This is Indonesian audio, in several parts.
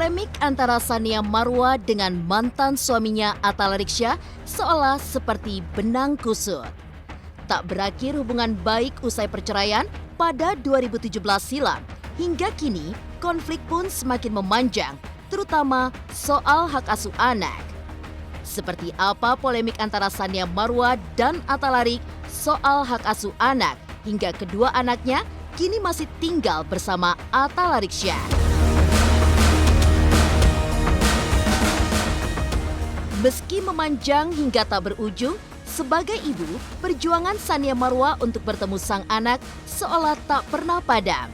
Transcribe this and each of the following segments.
Polemik antara Sania Marwa dengan mantan suaminya Atal Riksya seolah seperti benang kusut. Tak berakhir hubungan baik usai perceraian pada 2017 silam. Hingga kini, konflik pun semakin memanjang, terutama soal hak asuh anak. Seperti apa polemik antara Sania Marwa dan Atal Riksya soal hak asuh anak, hingga kedua anaknya kini masih tinggal bersama Atal Riksya. Meski memanjang hingga tak berujung, sebagai ibu, perjuangan Sania Marwa untuk bertemu sang anak seolah tak pernah padam.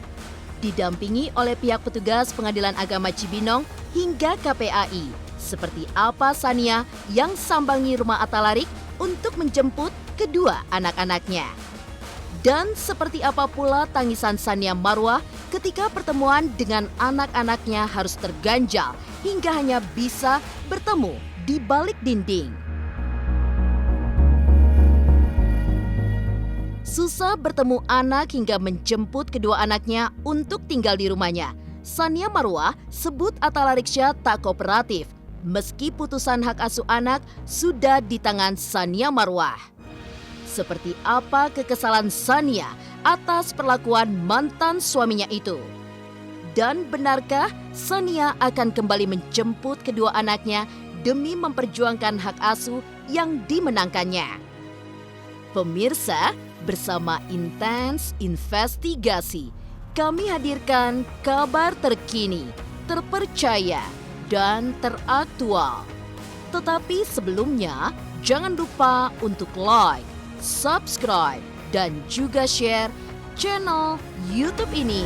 Didampingi oleh pihak petugas Pengadilan Agama Cibinong hingga KPAI, seperti apa Sania yang sambangi rumah Atal Riksya untuk menjemput kedua anak-anaknya. Dan seperti apa pula tangisan Sania Marwa ketika pertemuan dengan anak-anaknya harus terganjal hingga hanya bisa bertemu di balik dinding. Susah bertemu anak hingga menjemput kedua anaknya untuk tinggal di rumahnya. Sania Marwa sebut Atal Riksya tak kooperatif meski putusan hak asuh anak sudah di tangan Sania Marwa. Seperti apa kekesalan Sania atas perlakuan mantan suaminya itu? Dan benarkah Sania akan kembali menjemput kedua anaknya demi memperjuangkan hak asuh yang dimenangkannya? Pemirsa, bersama Intens Investigasi, kami hadirkan kabar terkini, terpercaya, dan teraktual. Tetapi sebelumnya, jangan lupa untuk like, subscribe, dan juga share channel YouTube ini.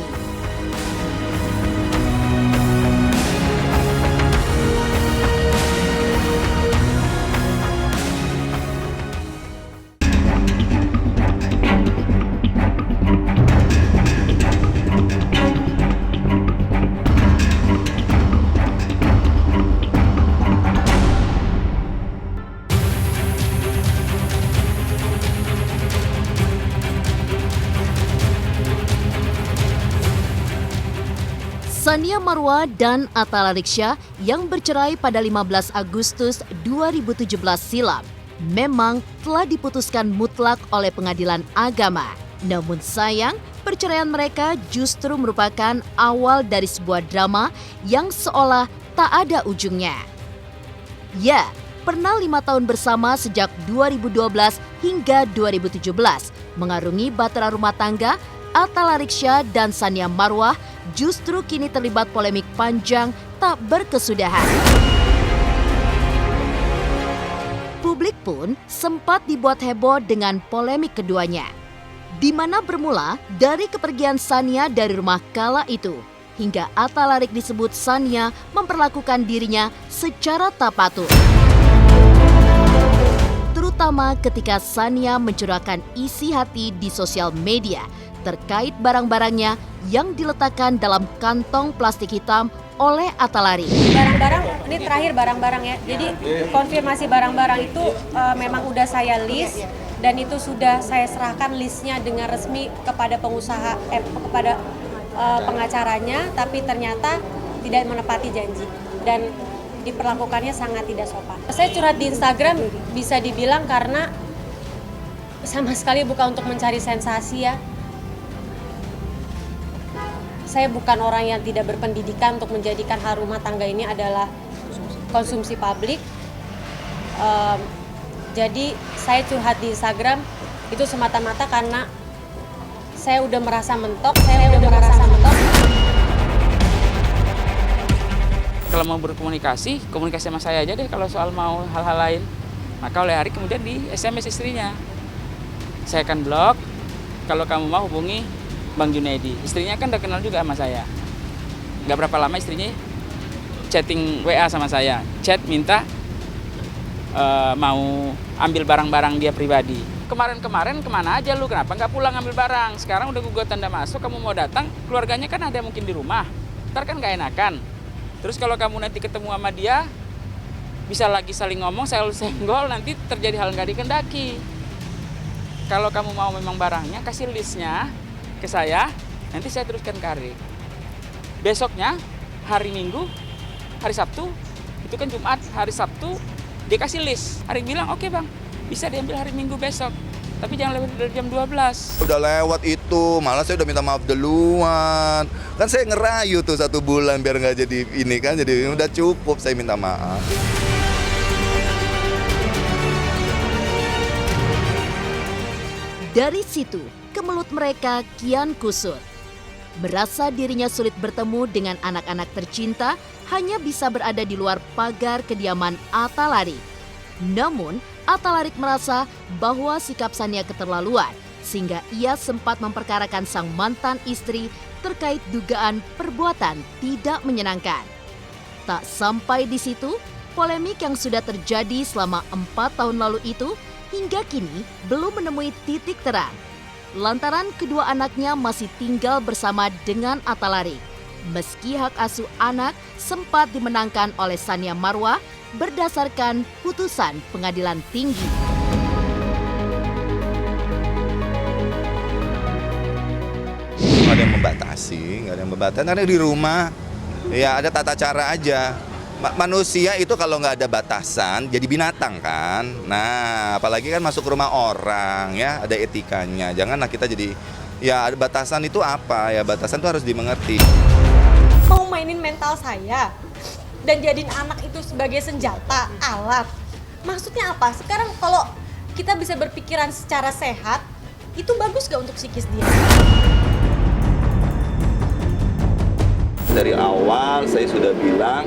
Sania Marwa dan Atal Riksya yang bercerai pada 15 Agustus 2017 silam memang telah diputuskan mutlak oleh Pengadilan Agama. Namun sayang, perceraian mereka justru merupakan awal dari sebuah drama yang seolah tak ada ujungnya. Ya, pernah 5 tahun bersama sejak 2012 hingga 2017, mengarungi bahtera rumah tangga, Atal Riksya dan Sania Marwa justru kini terlibat polemik panjang tak berkesudahan. Publik pun sempat dibuat heboh dengan polemik keduanya, di mana bermula dari kepergian Sania dari rumah kala itu, hingga Atal Riksya disebut Sania memperlakukan dirinya secara tak patut. Terutama ketika Sania mencurahkan isi hati di sosial media terkait barang-barangnya yang diletakkan dalam kantong plastik hitam oleh Atal Riksya. Barang-barang, ini terakhir barang-barang ya. Jadi konfirmasi barang-barang itu memang udah saya list dan itu sudah saya serahkan listnya dengan resmi kepada pengusaha, kepada pengacaranya, tapi ternyata tidak menepati janji dan diperlakukannya sangat tidak sopan. Saya curhat di Instagram bisa dibilang karena sama sekali bukan untuk mencari sensasi ya. Saya bukan orang yang tidak berpendidikan untuk menjadikan hal rumah tangga ini adalah konsumsi publik. Jadi saya curhat di Instagram itu semata-mata karena saya udah merasa mentok. Kalau mau berkomunikasi, komunikasi sama saya aja deh kalau soal mau hal-hal lain. Maka oleh hari kemudian di SMS istrinya. Saya akan blok, kalau kamu mau hubungi Bang Junaidi. Istrinya kan udah kenal juga sama saya. Gak berapa lama istrinya chatting WA sama saya. Chat minta mau ambil barang-barang dia pribadi. Kemarin-kemarin kemana aja lu? Kenapa nggak pulang ambil barang? Sekarang udah gugatan tanda masuk, kamu mau datang, keluarganya kan ada mungkin di rumah. Ntar kan gak enakan. Terus kalau kamu nanti ketemu sama dia, bisa lagi saling ngomong, selalu senggol, nanti terjadi hal nggak dikehendaki. Kalau kamu mau memang barangnya, kasih listnya ke saya, nanti saya teruskan ke Arik. Besoknya, hari Minggu, hari Sabtu, itu kan Jumat, hari Sabtu dia kasih list. Hari bilang, oke bang, bisa diambil hari Minggu besok, tapi jangan lewat dari jam 12. Udah lewat itu, malah saya udah minta maaf duluan. Kan saya ngerayu tuh 1 bulan biar nggak jadi ini kan, jadi udah cukup saya minta maaf. Dari situ, kemelut mereka kian kusut. Merasa dirinya sulit bertemu dengan anak-anak tercinta, hanya bisa berada di luar pagar kediaman Atalarik. Namun, Atalarik merasa bahwa sikap Sania keterlaluan, sehingga ia sempat memperkarakan sang mantan istri terkait dugaan perbuatan tidak menyenangkan. Tak sampai di situ, polemik yang sudah terjadi selama 4 tahun lalu itu hingga kini belum menemui titik terang. Lantaran kedua anaknya masih tinggal bersama dengan Atalarik. Meski hak asuh anak sempat dimenangkan oleh Sania Marwa berdasarkan putusan pengadilan tinggi. Nggak ada yang membatasi, karena di rumah ya ada tata cara aja. Manusia itu kalau nggak ada batasan jadi binatang kan. Nah, apalagi kan masuk ke rumah orang ya, ada etikanya. Janganlah kita jadi, ya ada batasan itu apa ya, batasan itu harus dimengerti. Mau mainin mental saya dan jadiin anak itu sebagai senjata, alat. Maksudnya apa? Sekarang kalau kita bisa berpikiran secara sehat, itu bagus gak untuk psikis dia? Dari awal saya sudah bilang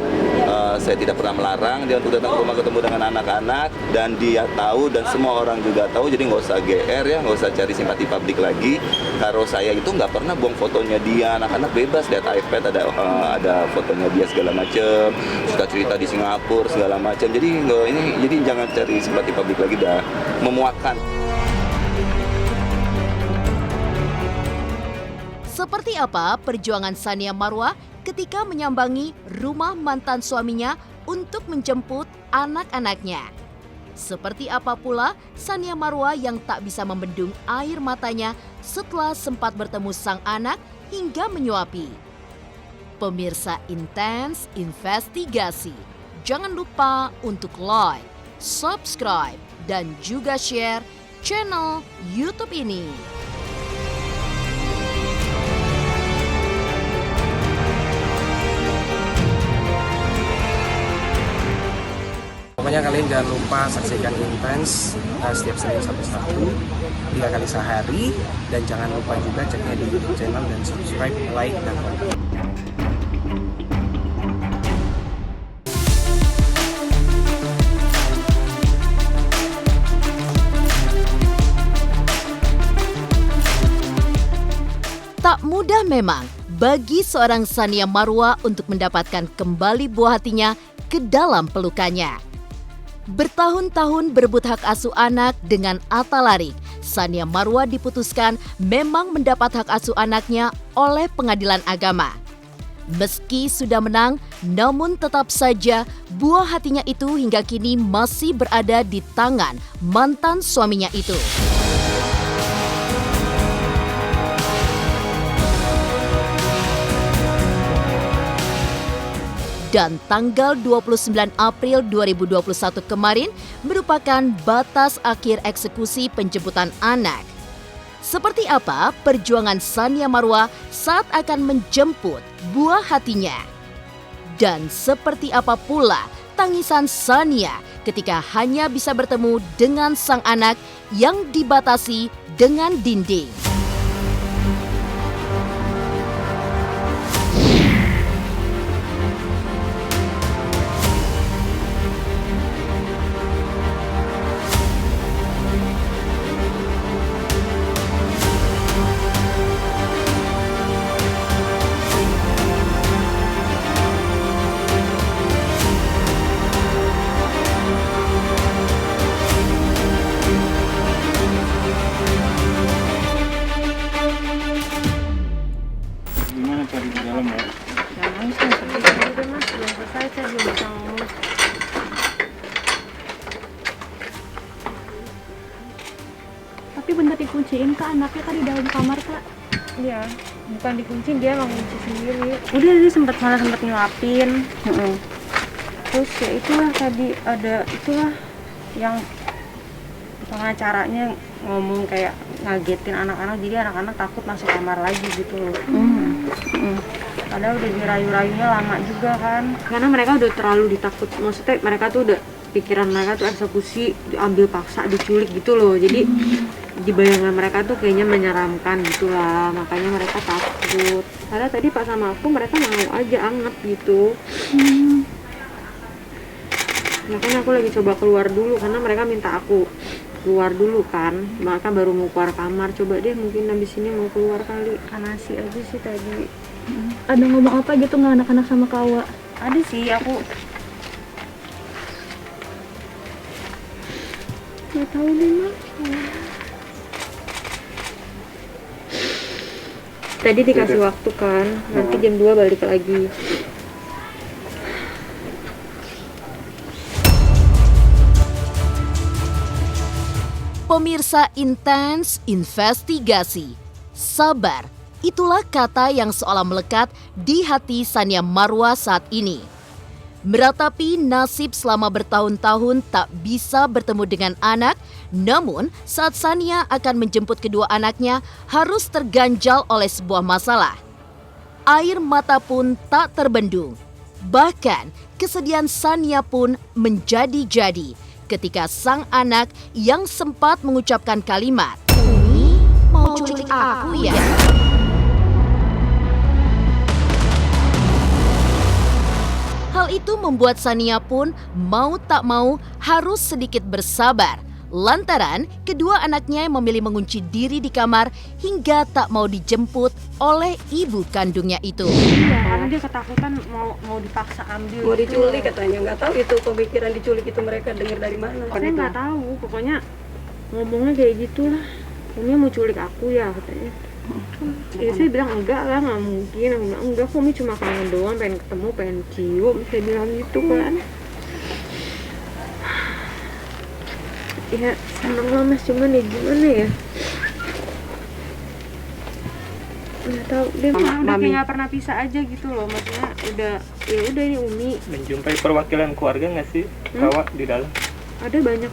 saya tidak pernah melarang dia untuk datang ke rumah ketemu dengan anak-anak, dan dia tahu dan semua orang juga tahu, jadi nggak usah GR ya, nggak usah cari simpati publik lagi. Kalau saya itu nggak pernah buang fotonya dia, anak-anak bebas lihat iPad, ada fotonya dia segala macam, suka cerita di Singapura segala macam. Jadi jadi jangan cari simpati publik lagi, dah memuakkan. Seperti apa perjuangan Sania Marwa ketika menyambangi rumah mantan suaminya untuk menjemput anak-anaknya? Seperti apa pula Sania Marwa yang tak bisa membendung air matanya setelah sempat bertemu sang anak hingga menyuapi? Pemirsa Intens Investigasi, jangan lupa untuk like, subscribe, dan juga share channel YouTube ini. Pokoknya kalian jangan lupa saksikan Intens setiap Senin sampai Sabtu 3 kali sehari, dan jangan lupa juga ceknya di YouTube channel dan subscribe, like, dan komen. Tak mudah memang bagi seorang Sania Marwa untuk mendapatkan kembali buah hatinya ke dalam pelukannya. Bertahun-tahun berebut hak asuh anak dengan Atalarik, Sania Marwa diputuskan memang mendapat hak asuh anaknya oleh pengadilan agama. Meski sudah menang, namun tetap saja buah hatinya itu hingga kini masih berada di tangan mantan suaminya itu. Dan tanggal 29 April 2021 kemarin merupakan batas akhir eksekusi penjemputan anak. Seperti apa perjuangan Sania Marwa saat akan menjemput buah hatinya? Dan seperti apa pula tangisan Sania ketika hanya bisa bertemu dengan sang anak yang dibatasi dengan dinding? Gimana cari di dalam ya? Jangan udah mas, belum selesai, saya belum bisa ngomong. Tapi bener dikunciin kak, anaknya kan di dalam kamar kak. Iya, bukan dikunci, dia emang kunci sendiri. Udah dia sempat nyelapin. Terus ya itulah tadi ada itulah yang pengacaranya ngomong kayak ngagetin anak-anak, jadi anak-anak takut masuk kamar lagi gitu loh. Padahal udah dirayu-rayunya lama juga kan, karena mereka udah terlalu ditakut, maksudnya mereka tuh udah pikiran mereka tuh eksekusi, diambil paksa, diculik gitu loh. Jadi di bayangan mereka tuh kayaknya menyeramkan gitulah, makanya mereka takut. Padahal tadi pas sama aku mereka mau aja anget gitu. Makanya aku lagi coba keluar dulu karena mereka minta aku keluar dulu kan, maka baru mau keluar kamar. Coba deh mungkin habis ini mau keluar kali. Kanasi aja sih tadi. Ada ngomong apa gitu nggak anak-anak sama Kawa? Ada sih, aku Nggak tahu deh Mak. tadi dikasih waktu kan, nanti jam 2 balik lagi. Pemirsa Intens Investigasi. Sabar, itulah kata yang seolah melekat di hati Sania Marwa saat ini. Meratapi nasib selama bertahun-tahun tak bisa bertemu dengan anak, namun saat Sania akan menjemput kedua anaknya harus terganjal oleh sebuah masalah. Air mata pun tak terbendung. Bahkan kesedihan Sania pun menjadi-jadi ketika sang anak yang sempat mengucapkan kalimat, "Umi mau culik aku ya?" Hal itu membuat Sania pun mau tak mau harus sedikit bersabar, lantaran kedua anaknya memilih mengunci diri di kamar hingga tak mau dijemput oleh ibu kandungnya itu. Karena dia ketakutan mau dipaksa ambil. Mau diculik katanya, nggak tahu itu pemikiran diculik itu mereka dengar dari mana. Saya nggak tahu, pokoknya ngomongnya kayak gitulah. Umi mau culik aku ya katanya. Ya saya bilang enggak lah, nggak mungkin. Aku bilang enggak, Umi cuma kangen doang, pengen ketemu, pengen cium. Saya bilang gitu kan. Ya seneng lah Mas, cuman ya gimana ya? Nggak tahu, dia udah kayak nggak pernah pisah aja gitu loh. Maksudnya udah ini Umi. Menjumpai perwakilan keluarga nggak sih Kawa di dalam? Ada banyak.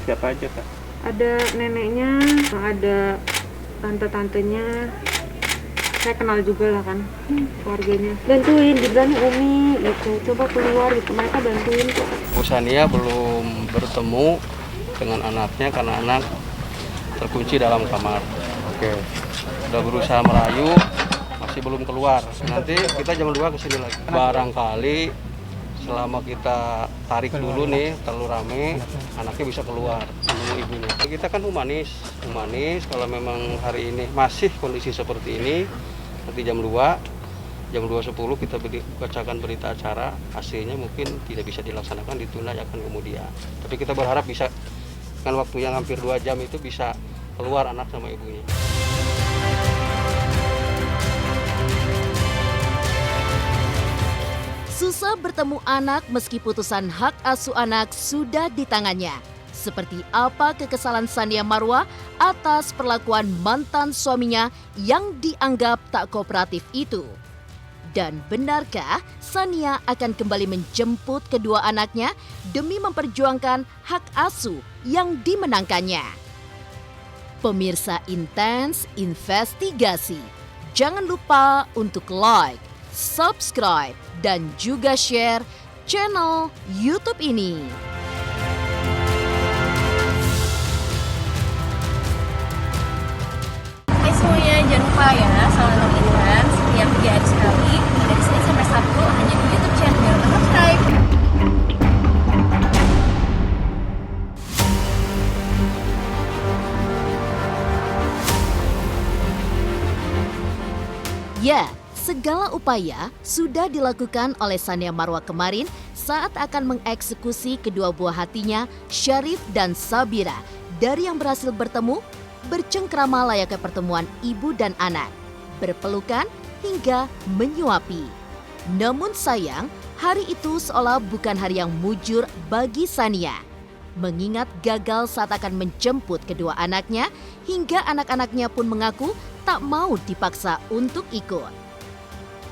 Siapa aja Kak? Ada neneknya, ada tante-tantenya, saya kenal juga lah kan keluarganya. Bantuin, dibilang Umi gitu, coba keluar gitu, mereka bantuin kok. Bu Sania belum bertemu dengan anaknya karena anak terkunci dalam kamar. Oke, udah berusaha merayu, masih belum keluar. Nanti kita jam 2 kesini lagi. Barangkali selama kita tarik dulu nih, terlalu rame, anaknya bisa keluar menemui ibunya. Kita kan humanis. Kalau memang hari ini masih kondisi seperti ini, nanti jam 2:10 kita bacakan berita acara, hasilnya mungkin tidak bisa dilaksanakan, ditunda akan kemudian. Tapi kita berharap bisa, kan waktu yang hampir 2 jam itu bisa keluar anak sama ibunya. Susah bertemu anak meski putusan hak asuh anak sudah di tangannya. Seperti apa kekesalan Sania Marwa atas perlakuan mantan suaminya yang dianggap tak kooperatif itu? Dan benarkah Sania akan kembali menjemput kedua anaknya demi memperjuangkan hak asuh yang dimenangkannya? Pemirsa Intens Investigasi, jangan lupa untuk like, subscribe, dan juga share channel YouTube ini. Hai semuanya, jangan lupa ya selalu nonton Intens setiap 3 hari sekali dari Senin sampai Sabtu hanya di YouTube channel. Jangan lupa subscribe. Ya, segala upaya sudah dilakukan oleh Sania Marwa kemarin saat akan mengeksekusi kedua buah hatinya, Syarif dan Sabira, dari yang berhasil bertemu, bercengkrama layaknya pertemuan ibu dan anak, berpelukan hingga menyuapi. Namun sayang, hari itu seolah bukan hari yang mujur bagi Sania. Mengingat gagal saat akan menjemput kedua anaknya, hingga anak-anaknya pun mengaku tak mau dipaksa untuk ikut.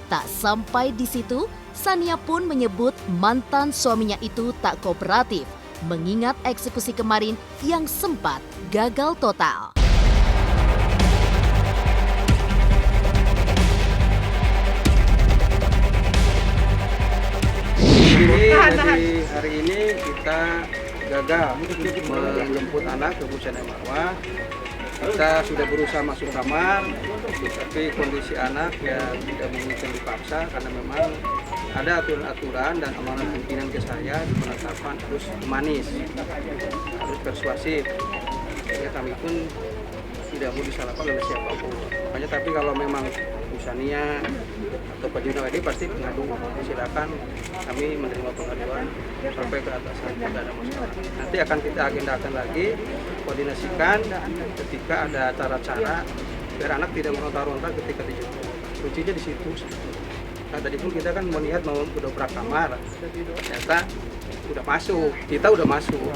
Tak sampai di situ, Sania pun menyebut mantan suaminya itu tak kooperatif, mengingat eksekusi kemarin yang sempat gagal total. Jadi hari ini kita gagal menjemput anak ke Bu Sania Marwah. Kita sudah berusaha masuk kamar, tapi kondisi anak ya tidak mungkin dipaksa karena memang ada aturan-aturan dan amanat pimpinan ke saya di penetapan harus manis, harus persuasif. Ya, kami pun tidak mau disalahkan oleh siapapun. Makanya tapi kalau memang Bu Sania atau Pak Junawadi pasti pengadu, silakan kami menerima pengaduan sampai ke atasan, tidak ada masalah. Nanti akan kita agendakan lagi, koordinasikan ketika ada cara-cara biar anak tidak meronta-ronta ketika dijemput. Kuncinya di situ. Nah, tadi pun kita kan melihat mau kedobrak kamar, ternyata udah masuk, kita udah masuk,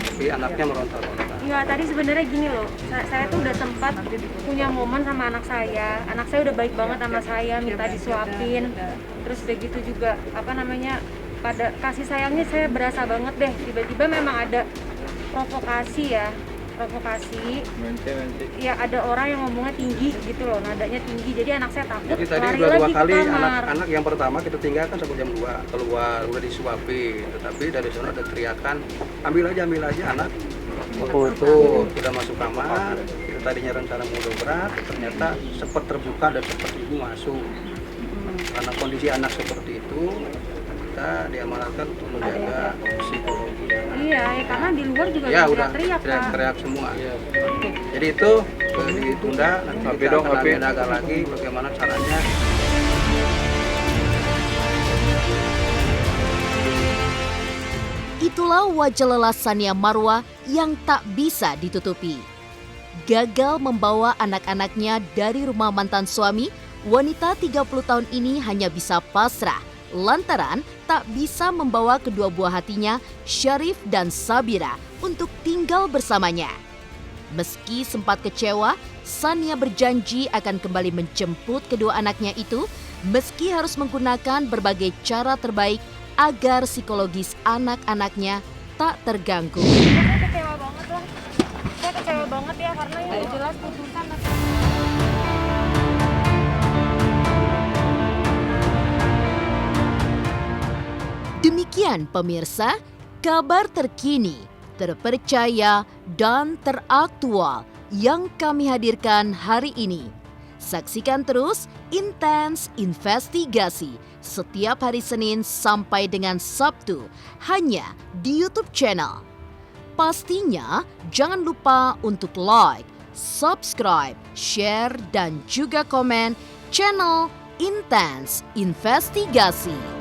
tapi anaknya meronta-ronta. Enggak, tadi sebenarnya gini loh, saya tuh udah sempat punya momen sama anak saya udah baik banget sama saya, minta disuapin, terus udah gitu juga, pada kasih sayangnya saya berasa banget deh, tiba-tiba memang ada provokasi, ya ada orang yang ngomongnya tinggi gitu loh, nadanya tinggi, jadi anak saya takut. Jadi tadi lari udah dua lagi kali ke kamar. anak yang pertama kita tinggalkan sampai jam 2 keluar udah disuapin, tetapi dari sana ada teriakan ambil aja anak tuh sudah masuk kamar. Kita tadinya rencana mau dobrak, ternyata sempat terbuka dan sempat ibu masuk. Karena kondisi anak seperti itu kita diamanatkan untuk menjaga psikologi. Iya, karena di luar juga ya udah teriak semua. Jadi itu ditunda, nanti kita akan agendakan lagi bagaimana caranya. Itulah wajah lelah Sania Marwah yang tak bisa ditutupi. Gagal membawa anak-anaknya dari rumah mantan suami, wanita 30 tahun ini hanya bisa pasrah lantaran tak bisa membawa kedua buah hatinya, Syarif dan Sabira, untuk tinggal bersamanya. Meski sempat kecewa, Sania berjanji akan kembali menjemput kedua anaknya itu, meski harus menggunakan berbagai cara terbaik agar psikologis anak-anaknya tak terganggu. Saya kecewa banget ya, karena yang jelas putusan. Demikian pemirsa, kabar terkini, terpercaya, dan teraktual yang kami hadirkan hari ini. Saksikan terus Intens Investigasi setiap hari Senin sampai dengan Sabtu hanya di YouTube channel. Pastinya jangan lupa untuk like, subscribe, share, dan juga komen channel Intens Investigasi.